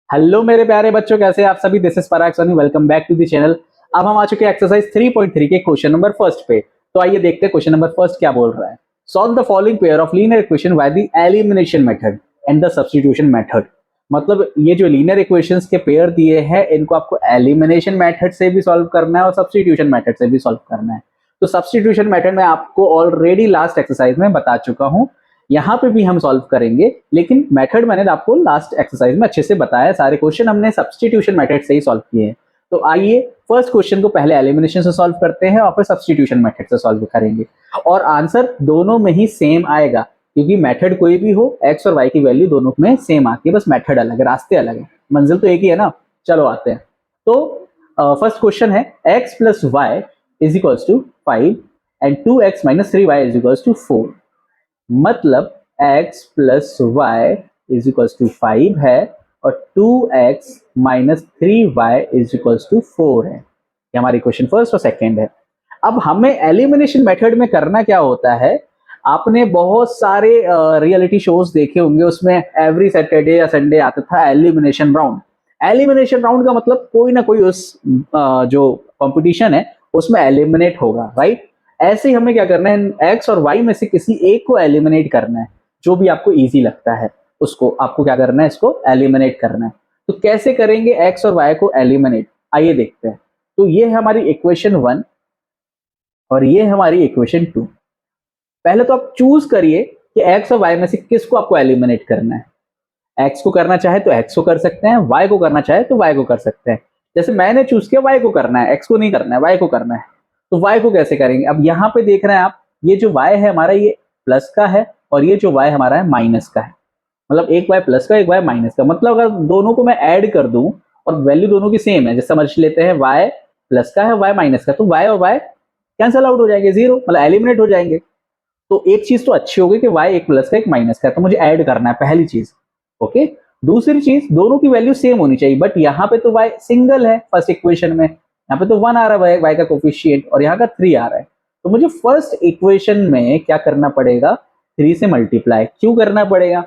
Hello मेरे प्यारे बच्चों, कैसे हैं आप सभी। This is Parag Sunny, welcome back to the channel. अब हम आ चुके हैं एक्सरसाइज 3.3 के क्वेश्चन नंबर फर्स्ट पे। तो आइए देखते हैं क्वेश्चन नंबर फर्स्ट क्या बोल रहा है। Solve the following pair of linear equation by the elimination method and the substitution method. मतलब ये जो लीनियर इक्वेशंस के पेयर दिए हैं, इनको आपको एलिमिनेशन मेथड से भी सॉल्व करना है और सब्स्टिट्यूशन मेथड से भी सॉल्व करना है। तो सब्स्टिट्यूशन मेथड में आपको ऑलरेडी लास्ट एक्सरसाइज में बता चुका हूं, यहाँ पे भी हम सॉल्व करेंगे, लेकिन मेथड मैंने आपको लास्ट एक्सरसाइज में अच्छे से बताया। सारे क्वेश्चन हमने सब्स्टिट्यूशन मेथड से ही सॉल्व किए हैं। तो आइए फर्स्ट क्वेश्चन को पहले एलिमिनेशन से सॉल्व करते हैं और फिर सब्स्टिट्यूशन मेथड से सॉल्व करेंगे, और आंसर दोनों में ही सेम आएगा, क्योंकि मेथड कोई भी हो, एक्स और वाई की वैल्यू दोनों में सेम आती है, बस मेथड अलग है, रास्ते अलग है, मंजिल तो एक ही है ना। चलो आते हैं। तो फर्स्ट क्वेश्चन है x plus y is equals to 5 and 2x minus 3y is equals to 4। मतलब x plus y is equals to 5 है और 2x minus 3y is equals to 4 है। ये हमारी क्वेश्चन फर्स्ट और सेकंड है। अब हमें एलिमिनेशन मेथड में करना क्या होता है। आपने बहुत सारे रियलिटी शोज देखे होंगे, उसमें एवरी सैटरडे या संडे आता था एलिमिनेशन राउंड। एलिमिनेशन राउंड का मतलब कोई ना कोई उस जो कंपटीशन है उसमें एलिमिनेट होगा, राइट। ऐसे ही हमें क्या करना है, एक्स और वाई में से किसी एक को एलिमिनेट करना है। जो भी आपको इजी लगता है उसको आपको क्या करना है, इसको एलिमिनेट करना है। तो कैसे करेंगे एक्स और वाई को एलिमिनेट, आइए देखते हैं। तो ये है हमारी इक्वेशन 1 और ये है हमारी इक्वेशन 2। पहले तो आप चूज करिए कि एक्स और वाई में से किसको आपको एलिमिनेट करना है। एक्स को करना चाहे तो एक्स को कर सकते हैं, वाई को करना चाहे तो वाई को कर सकते हैं। जैसे मैंने चूज किया वाई को करना है, एक्स को नहीं करना है, वाई को करना है। तो वाई को कैसे करेंगे, अब यहाँ पे देख रहे हैं आप, ये जो वाई है हमारा ये प्लस का है और ये जो वाई हमारा है माइनस का है। मतलब एक वाई प्लस का एक वाई माइनस का, मतलब अगर दोनों को मैं ऐड कर दूं और वैल्यू दोनों की सेम है, जैसे समझ लेते हैं वाई प्लस का है वाई माइनस का, तो वाई और वाई कैंसल आउट हो जाएंगे, जीरो, मतलब एलिमिनेट हो जाएंगे। तो एक चीज तो अच्छी हो गई कि y एक प्लस का एक माइनस का है, तो मुझे ऐड करना है, पहली चीज। ओके। दूसरी चीज, दोनों की वैल्यू सेम होनी चाहिए, बट यहाँ पे तो y सिंगल है फर्स्ट इक्वेशन में, यहाँ पे तो 1 आ रहा है y का कोफिशिएंट और यहाँ का 3 आ रहा है। तो मुझे फर्स्ट इक्वेशन में क्या करना पड़ेगा, 3 से मल्टीप्लाई। क्यों करना पड़ेगा,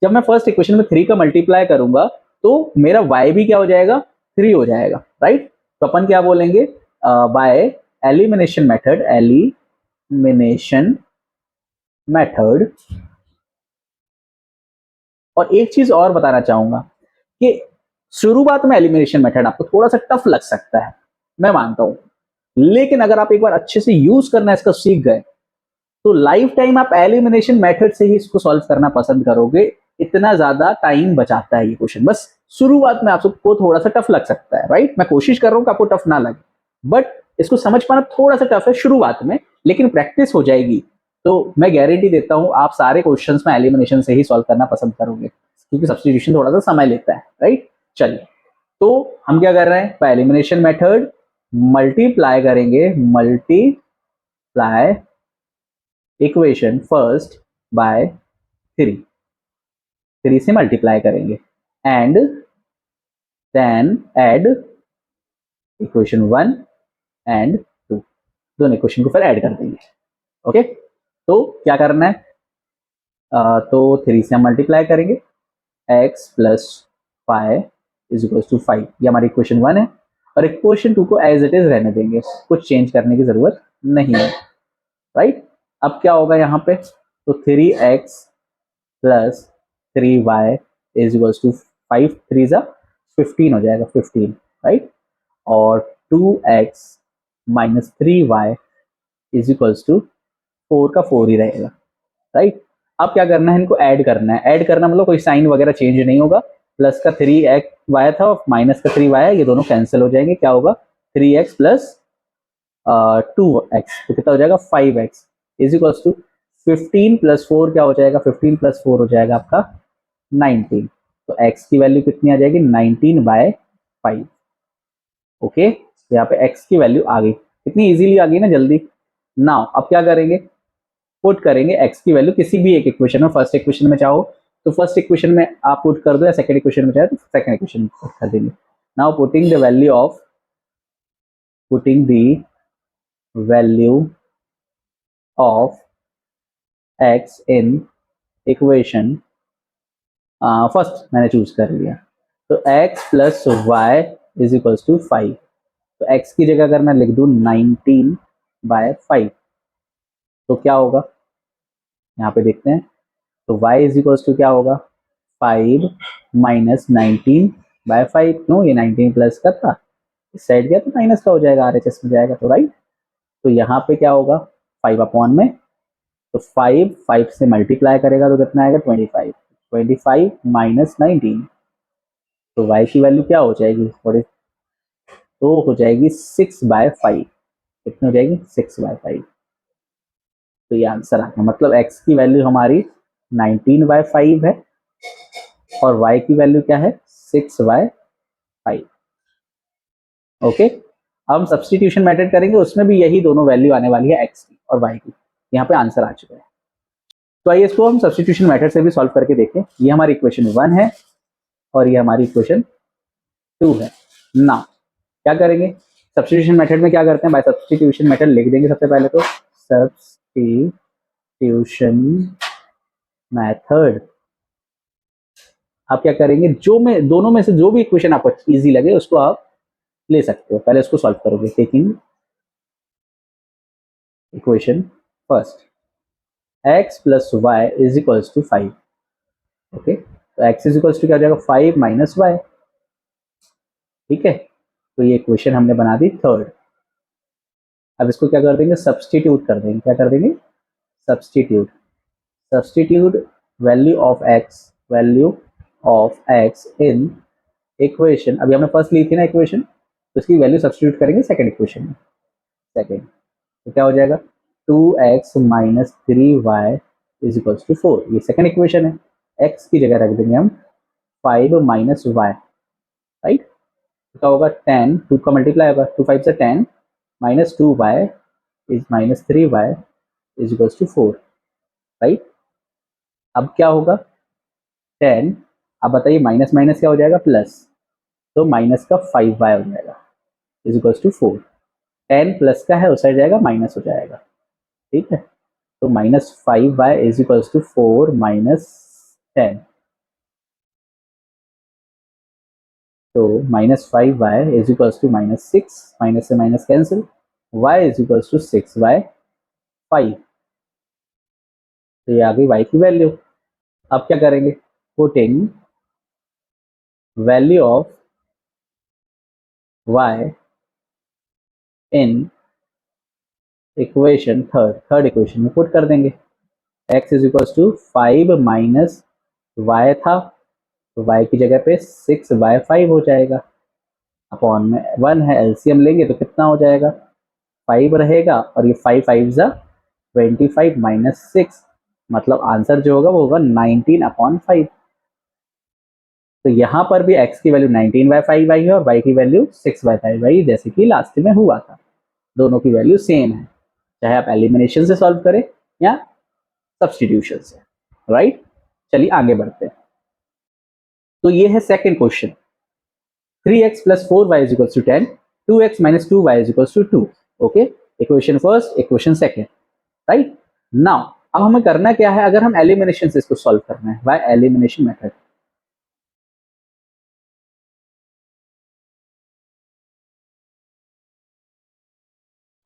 जब मैं फर्स्ट इक्वेशन में 3 का मल्टीप्लाई करूंगा तो मेरा y भी क्या हो जाएगा, 3 हो जाएगा, राइट। तो अपन क्या बोलेंगे, by elimination method, elimination method. और एक चीज और बताना चाहूंगा कि शुरुआत में एलिमिनेशन मेथड आपको थोड़ा सा टफ लग सकता है, मैं मानता हूं, लेकिन अगर आप एक बार अच्छे से यूज करना इसका सीख गए तो लाइफ टाइम आप एलिमिनेशन मेथड से ही इसको सॉल्व करना पसंद करोगे। इतना ज्यादा टाइम बचाता है ये क्वेश्चन। बस शुरुआत में आप सबको थोड़ा सा टफ लग सकता है, राइट। मैं कोशिश कर रहा हूं कि आपको टफ ना लगे, बट इसको समझ पाना थोड़ा सा टफ है शुरुआत में, लेकिन प्रैक्टिस हो जाएगी तो मैं गारंटी देता हूं आप सारे क्वेश्चंस में एलिमिनेशन से ही सॉल्व करना पसंद करोगे, क्योंकि सब्स्टिट्यूशन थोड़ा सा समय लेता है, राइट। चलिए, तो हम क्या कर रहे हैं, एलिमिनेशन मेथड मल्टीप्लाई करेंगे, मल्टीप्लाई इक्वेशन फर्स्ट बाय 3, 3 से मल्टीप्लाई करेंगे and then add equation 1 and 2, दोनों इक्वेशन को फिर ऐड कर देंगे। ओके। तो क्या करना है, तो 3 से हम मल्टीप्लाई करेंगे, x plus five is equal to 5, ये हमारी इक्वेशन 1 है। और इक्वेशन 2 को एज इट इज रहने देंगे, कुछ चेंज करने की जरूरत नहीं है, राइट। अब क्या होगा यहाँ पे, तो 3x plus 3y is equal to 5, 3 जा 15 हो जाएगा, 15, राइट। और 2x minus 3y is equal to 4 का 4 ही रहेगा, राइट। अब क्या करना है, इनको ऐड करना है। ऐड करना मतलब कोई साइन वगैरह चेंज नहीं होगा। प्लस का 3y था और माइनस का 3y है, ये दोनों कैंसिल हो जाएंगे। क्या होगा, 3x प्लस 2x, तो कितना हो जाएगा 5x is equal to 15 plus 4, क्या हो जाएगा, 15 प्लस 4 हो जाएगा आपका 19। तो x की वैल्यू कितनी आ जाएगी, 19/5। ओके, तो यहाँ पे x की वैल्यू आ गई, कितनी इजीली आ गई ना, जल्दी। नाउ अब क्या करेंगे, पुट करेंगे x की वैल्यू किसी भी एक इक्वेशन में। फर्स्ट इक्वेशन में चाहो तो फर्स्ट इक्वेशन में आप पुट कर दो, या सेकंड इक्वेशन में चाहे तो सेकंड इक्वेशन में पुट कर देंगे। Now putting the value of, putting the value of x in equation first मैंने चूज कर लिया, तो x plus y is equals to 5। तो x की जगह अगर मैं लिख दूं 19/5 तो क्या होगा, यहाँ पे देखते हैं। तो y इज इक्वल्स टू क्या होगा, 5 माइनस 19/5। क्यों, ये 19 प्लस का था, इस साइड गया तो माइनस का हो जाएगा, RHS में जाएगा तो राइट। तो यहाँ पे क्या होगा 5 अपॉन में, तो 5 से मल्टीप्लाई करेगा तो कितना आएगा 25 माइनस 19। तो y की वैल्यू क्या हो जाएगी, तो हो जाएगी 6/5। कितनी हो जाएगी 6/5। तो ये आंसर आ गया, मतलब x की वैल्यू हमारी 19/5 है और y की वैल्यू क्या है 6/5। ओके, अब हम सब्सटीट्यूशन मेथड करेंगे, उसमें भी यही दोनों वैल्यू आने वाली है x की और y की। यहाँ पे आंसर आ चुका है। तो आइए इसको हम सब्सटीट्यूशन मेथड से भी सॉल्व करके देखें। ये हमारी इक्वेशन 1 है और ये हमारी इक्वेशन 2 है ना। क्या करेंगे, सब्सटीट्यूशन मेथड में क्या करते हैं, बाय सब्सटीट्यूशन मेथड लिख देंगे सबसे पहले। तो सब्सटीट्यूशन मेथड, आप क्या करेंगे, जो में दोनों में से जो भी इक्वेशन आपको इजी लगे उसको आप ले सकते हो। पहले उसको सॉल्व करोगे, taking equation first, x plus y is equals to 5। Okay, तो x इज इक्वल्स टू क्या हो जाएगा 5 माइनस वाई। ठीक है, तो ये इक्वेशन हमने बना दी थर्ड। अब इसको क्या कर देंगे, सब्सटीट्यूट कर देंगे। क्या कर देंगे, substitute value of x in equation, अभी हमने फर्स्ट ली थी ना इक्वेशन, तो इसकी वैल्यू सब्सटीट्यूट करेंगे सेकंड इक्वेशन में। सेकंड तो क्या हो जाएगा 2x minus 3y is equals to 4। ये सेकंड इक्वेशन है, x की जगह रख देंगे हम 5 माइनस वाई, राइट। तो क्या होगा 10, 2 का मल्टीप्लाई होगा, 2 5 से 10 minus 2y is minus 3y is equals to 4, right. अब क्या होगा 10, अब बताइए माइनस माइनस क्या हो जाएगा प्लस, तो माइनस का 5y हो जाएगा इज इक्वल्स टू 4। 10 प्लस का है उस साइड जाएगा माइनस हो जाएगा, ठीक है। तो minus 5y is equals to 4 minus 10। तो minus 5y is equals to minus 6, minus से minus cancel, y is equals to 6/5। तो ये आ गई y की वैल्यू। अब क्या करेंगे, putting value of y in equation third equation में पुट कर देंगे। x is equals to 5 minus y था, तो y की जगह पे 6/5 हो जाएगा, अपॉन में 1 है, एलसीएम लेंगे तो कितना हो जाएगा 5 रहेगा, और ये 5 5 जा 25 माइनस 6, मतलब आंसर जो होगा वो होगा 19/5। तो यहाँ पर भी x की वैल्यू 19/5 आई है और y की वैल्यू 6/5 आई, जैसे कि लास्ट में हुआ था। दोनों की वैल्यू सेम है, चाहे आप एलिमिनेशन से सॉल्व करें या सब्सटीट्यूशन से, राइट। चलिए आगे बढ़ते हैं। तो ये है second question, 3x plus 4y is equals to 10, 2x minus 2y is equals to 2। Okay, equation first, equation second, right. Now अब हमें करना क्या है, अगर हम एलिमिनेशन से इसको सॉल्व करना है बाय एलिमिनेशन मेथड,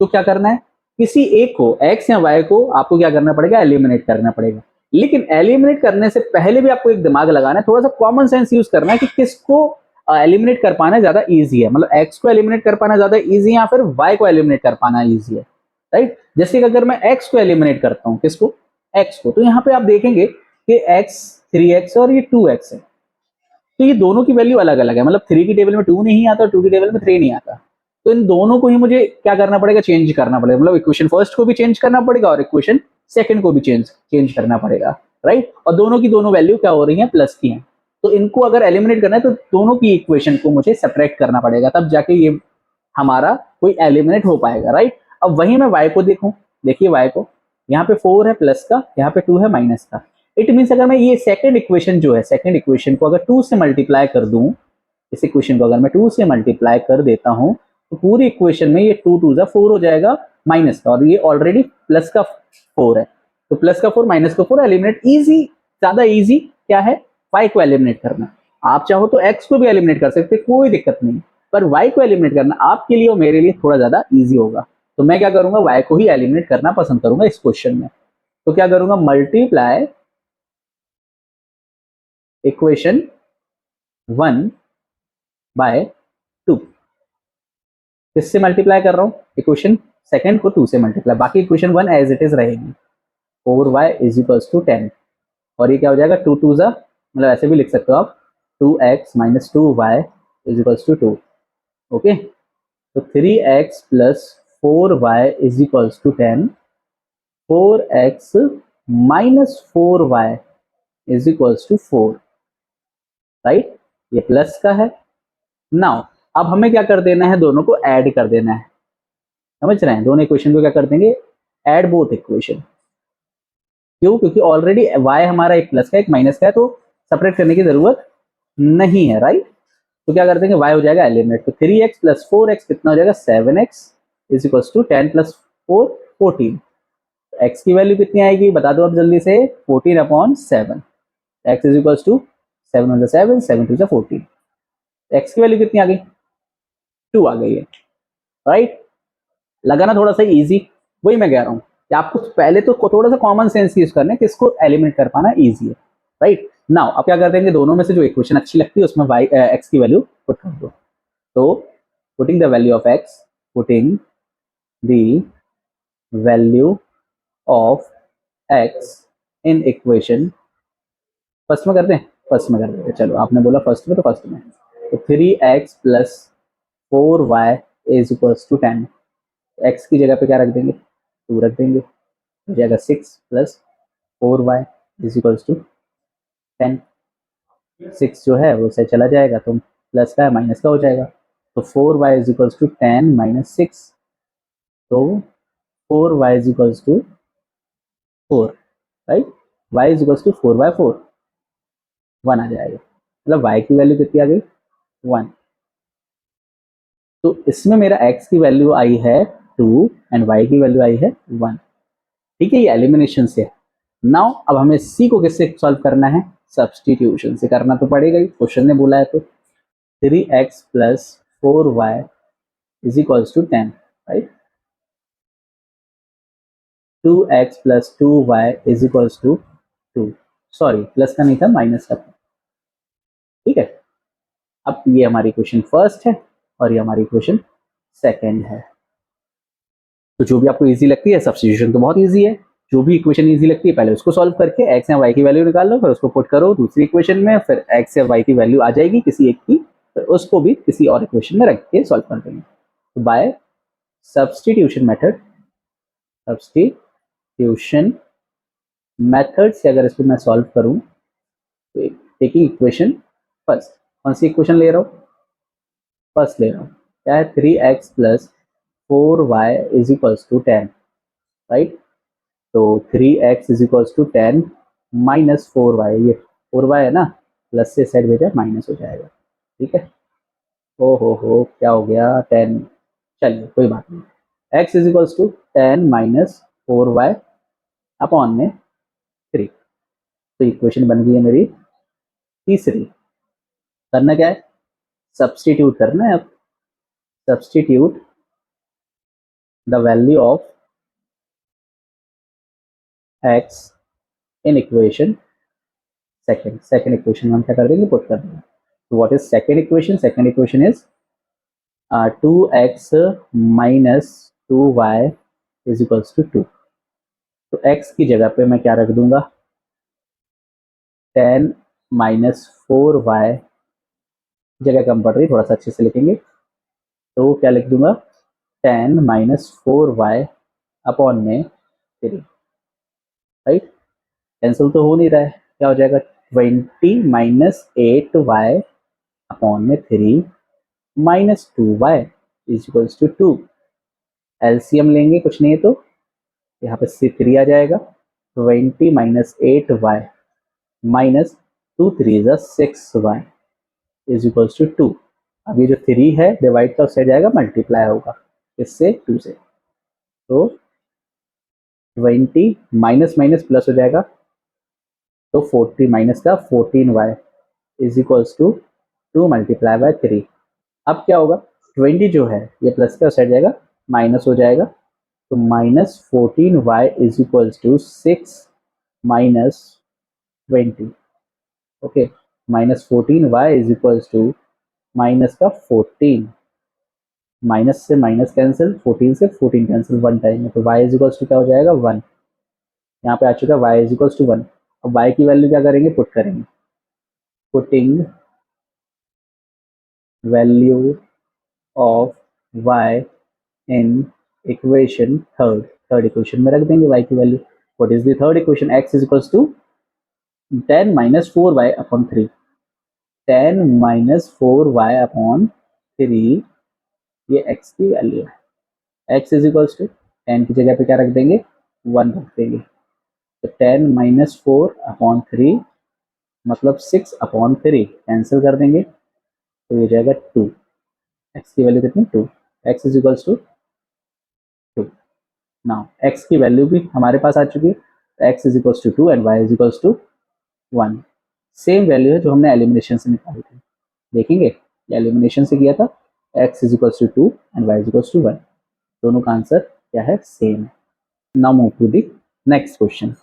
तो क्या करना है, किसी एक को x या y को आपको क्या करना पड़ेगा, एलिमिनेट करना पड़ेगा। लेकिन एलिमिनेट करने से पहले भी आपको एक दिमाग लगाना है, थोड़ा सा कॉमन सेंस यूज करना है कि किसको एलिमिनेट कर पाना ज्यादा इजी है, मतलब x को एलिमिनेट कर पाना ज्यादा इजी है या फिर y को एलिमिनेट कर पाना इजी है, राइट। जैसे कि अगर मैं x को एलिमिनेट करता हूं, किसको, x को, तो यहाँ पे आप देखेंगे कि x 3x और ये 2x है, तो ये दोनों की वैल्यू अलग अलग है, मतलब 3 की टेबल में 2 नहीं आता और 2 की टेबल में 3 नहीं आता। तो इन दोनों को ही मुझे क्या करना पड़ेगा, चेंज करना पड़ेगा, मतलब इक्वेशन फर्स्ट को भी चेंज करना पड़ेगा और इक्वेशन सेकंड को भी चेंज करना पड़ेगा, राइट। और दोनों की दोनों वैल्यू क्या हो रही है, प्लस की है। तो इनको अगर एलिमिनेट करना है तो दोनों की इक्वेशन को मुझे सेपरेट करना पड़ेगा, तब जाके ये हमारा कोई एलिमिनेट हो पाएगा, राइट। अब वही मैं y को देखूं, देखिए y को, यहाँ पे 4 है प्लस का, यहाँ पे 2 है माइनस का। इट मीन्स अगर मैं ये सेकंड इक्वेशन जो है, सेकंड इक्वेशन को अगर 2 से मल्टीप्लाई कर दूं, इस इक्वेशन को अगर मैं 2 से मल्टीप्लाई कर देता हूं, तो पूरी इक्वेशन में ये 2 2 जा 4 हो जाएगा माइनस का, और ये ऑलरेडी प्लस का 4 है, तो प्लस का 4 माइनस का 4 एलिमिनेट इजी, ज्यादा इजी क्या है y को एलिमिनेट करना। आप चाहो तो x को भी एलिमिनेट कर सकते, कोई दिक्कत नहीं, पर y को एलिमिनेट करना आपके लिए और मेरे लिए थोड़ा ज्यादा इजी होगा। तो मैं क्या करूंगा, y को ही एलिमिनेट करना पसंद करूंगा इस क्वेश्चन में। तो क्या करूंगा, मल्टीप्लाई इक्वेशन 1 बाय 2। किससे मल्टीप्लाई कर रहा हूँ, इक्वेशन सेकंड को 2 से मल्टीप्लाई, बाकी इक्वेशन 1 एज इट इज रहेगी। 4y इज इक्वल्स टू 10, और ये क्या हो जाएगा, 2 2 जा, मतलब ऐसे भी लिख सकते हो आप, 2x minus 2y is equals to 2। Okay, तो 3x plus 4y is equals to 10, 4x minus 4y is equals to 4, right, ये प्लस का है। नाउ अब हमें क्या कर देना है, दोनों को ऐड कर देना है, समझ रहे हैं, दोनों इक्वेशन को क्या कर देंगे, ऐड बोथ इक्वेशन। क्यों, क्योंकि ऑलरेडी y हमारा एक प्लस का एक माइनस का है, तो सेपरेट करने की जरूरत नहीं है, राइट। तो क्या कर देंगे, y हो जाएगा एलिमिनेट, तो 3x प्लस 4x कितना हो जाएगा, 7x is equal to 10 plus 4 14। x की वैल्यू कितनी आएगी बता दो अब जल्दी से, 14/7। x is equal to 7 one 7, 7 2 14। x की वैल्यू कितनी आ गई, 2 आ गई है, राइट। लगा ना थोड़ा सा इजी, वही मैं कह रहा हूँ कि आपको पहले तो थोड़ा सा कॉमन सेंस यूज करना है, किसको एलिमिनेट कर पाना इजी है, राइट। नाउ अब क्या कर देंगे, दोनों में से जो इक्वेशन अच्छी लगती है उसमें x की वैल्यू पुट कर दो। तो putting the value of x, putting the value of x in equation, first में करते हैं, फर्स्ट में कर देते हैं, चलो आपने बोला फर्स्ट में तो फर्स्ट में। तो 3x plus 4y is equals to 10, x की जगह पे क्या रख देंगे, 2 रख देंगे, हो जाएगा 6 plus 4y is equals to 10। 6 जो है वो से चला जाएगा, तो प्लस का है माइनस का हो जाएगा, तो 4y is equals to 10 minus 6, तो 4y is equals to 4, right, y is equals to 4/4, 1 आ जाएगा, मतलब y की वैल्यू कितनी आ गई, 1। तो इसमें मेरा x की वैल्यू आई है 2 एंड y की वैल्यू आई है 1, ठीक है, ये एलिमिनेशन से है। नाउ अब हमें c को किससे सॉल्व करना है, सब्सटीट्यूशन से करना तो पड़ेगा ही, क्वेश्चन ने बोला है तो। 3x plus 4y is equals to 10, right, 2x plus 2y is equals to 2, sorry plus का नहीं था माइनस का था, ठीक है। अब ये हमारी क्वेश्चन फर्स्ट है और ये हमारी क्वेश्चन सेकंड है। तो जो भी आपको इजी लगती है, सब्स्टिट्यूशन तो बहुत इजी है, जो भी इक्वेशन इजी लगती है पहले उसको सॉल्व करके x या y की वैल्यू निकाल लो, फिर उसको पुट करो दूसरी इक्वेशन में, फिर x या y की वैल्यू आ जाएगी किसी एक की, फिर उसको भी किसी और इक्वेशन में रख के सॉल्व कर देंगे। तो by substitution method, substitution method से अगर इसको मैं सॉल्व करूं, तो टेकिंग इक्वेशन फर्स्ट, कौन सी इक्वेशन ले रहा हूँ, फर्स्ट ले रहा हूँ, क्या है, 3x plus 4y is equals to 10, right. तो 3x is equals to 10 minus 4y, ये 4y है ना, प्लस से साइड भेजा माइनस हो जाएगा, ठीक है। ओ हो क्या हो गया, 10, चलिए कोई बात नहीं, x is equals to 10 minus 4y upon में 3, तो इक्वेशन बन गई है मेरी तीसरी। करना क्या है, सब्स्टिट्यूट करना है अब, substitute the value of x in equation second, second equation में हम क्या कर देंगे, पुट कर देंगे। तो what is second equation, second equation is 2x minus 2y is equals to 2। तो x की जगह पे मैं क्या रख दूंगा, 10 माइनस 4y, जगह कम पड़ रही, थोड़ा सा अच्छे से लिखेंगे, तो क्या लिख दूंगा, 10 माइनस 4y अपॉन में 3, राइट। कैंसिल तो हो नहीं रहा है, क्या हो जाएगा, 20 माइनस 8y अपॉन में 3 minus 2y is equals to 2। LCM लेंगे कुछ नहीं है तो यहाँ पे से 3 आ जाएगा, 20 minus 8y minus 2 3 is 6y is equals to 2। अब ये जो 3 है डिवाइड का उससे जाएगा मल्टीप्लाई होगा इससे 2 से, तो 20 माइनस माइनस प्लस हो जाएगा, तो 40 माइनस का 14y is equals to 2 multiply by 3। अब क्या होगा, 20 जो है ये प्लस का साइड जाएगा, माइनस हो जाएगा, तो -14y is equals to 6 minus 20। Okay, -14y is equals to minus का 14, माइनस से माइनस कैंसिल, 14 से 14 कैंसिल, वन टाइम में, तो y इज इक्वल्स टू क्या हो जाएगा 1। यहाँ पे आ चुका है y इज इक्वल्स टू 1। अब y की वैल्यू क्या करेंगे, पुट करेंगे, putting value of y in equation third equation में रख देंगे y की value. What is the third equation, x is equals to 10 minus 4y upon 3, 10 minus 4y upon 3, ये x की वैल्यू है। x इज इक्वल्स टू 10 की जगह पे क्या रख देंगे, 1 रख देंगे, तो 10 माइनस 4 अपॉन 3 मतलब 6 अपॉन 3 कैंसिल कर देंगे, तो ये जाएगा 2। x की वैल्यू कितनी, 2। x is equals to 2। Now x की वैल्यू भी हमारे पास आ चुकी है, तो x is equals to 2 and y is equals to 1। Same value है जो हमने एलिमिनेशन से निकाली थी, देखेंगे एलिमिनेशन से किया था, x is equals to 2 and y is equals to 1, दोनों का आंसर क्या है, सेम है। Now move to the next question.